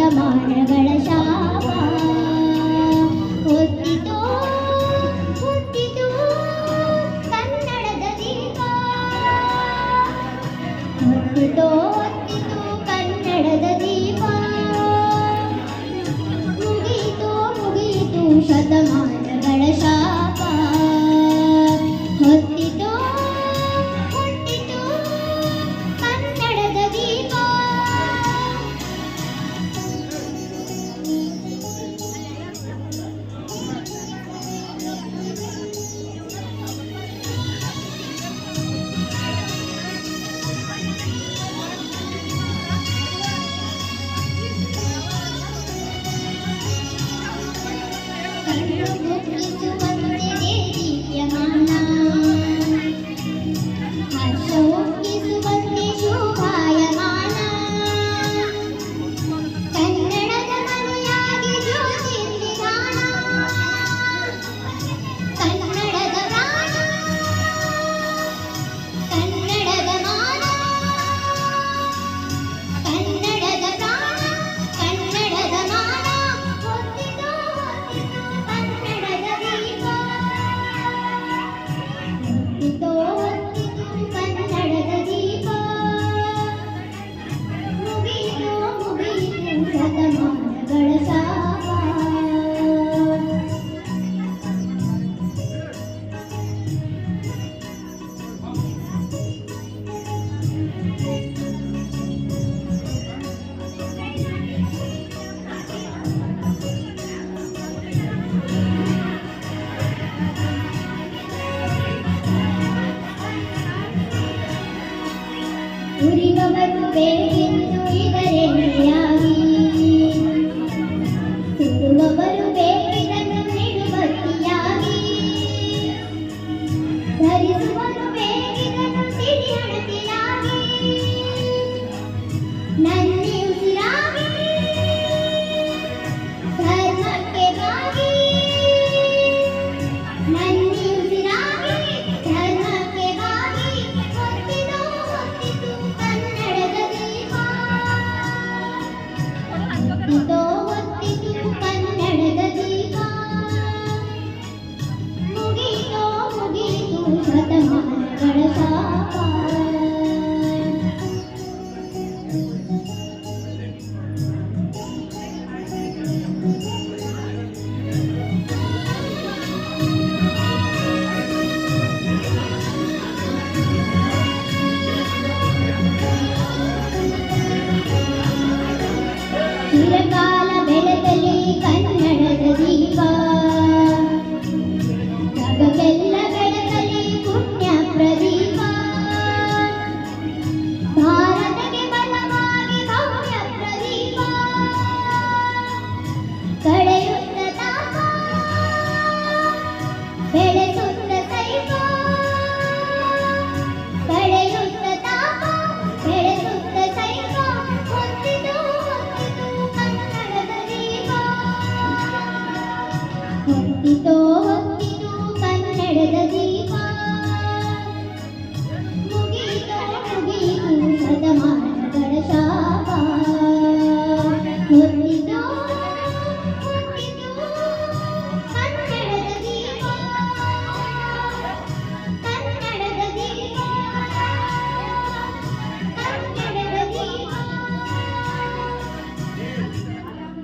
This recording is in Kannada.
ಶತಮಾನಗಳ ಶಾಪ ಹೊತ್ತಿತು ಹೊತ್ತಿತು ಕನ್ನಡದ ದೀಪ ಹೊತ್ತಿತು ಹೊತ್ತಿತು ಕನ್ನಡದ ದೀಪ ಮುಗಿಯಿತು ಮುಗಿಯಿತು ಶತಮಾನಗಳ ಶಾಪ ಹೊತ್ತಿತು ಹೊತ್ತಿತು ಕನ್ನಡದ ದೀಪ ಕಣ್ಣು ಮುಚ್ಚಿಸುವಂತೆ ದೀಪ್ಯಮಾನ ಹರ್ಷ ಒಪ್ಪಿಸುವಂತೆ ಶೋಭಾಯಮಾನ ಕನ್ನಡದ ಮನೆಯಾಗಿ ಜ್ಯೋತಿರ್ವಿಧಾನ ಕನ್ನಡದ ಪ್ರಾಣ ಕನ್ನಡದ ಮಾನ ಕನ್ನಡದ ಪ್ರಾಣ ಕನ್ನಡದ ಮಾನ ಹೊತ್ತಿತು ಹೊತ್ತಿತು ಕನ್ನಡದ ದೀಪ ಹೊತ್ತಿತು ಹೊತ್ತಿತು ಕನ್ನಡದ ದೀಪ ಮುಗಿಯಿತು ಮುಗಿಯಿತು ಶತಮಾನಗಳ ಶಾಪ ಉರಿಯುವವರು ಬೆಳಗಿದ್ದು ಇದರೆಡೆಯಾಗಿ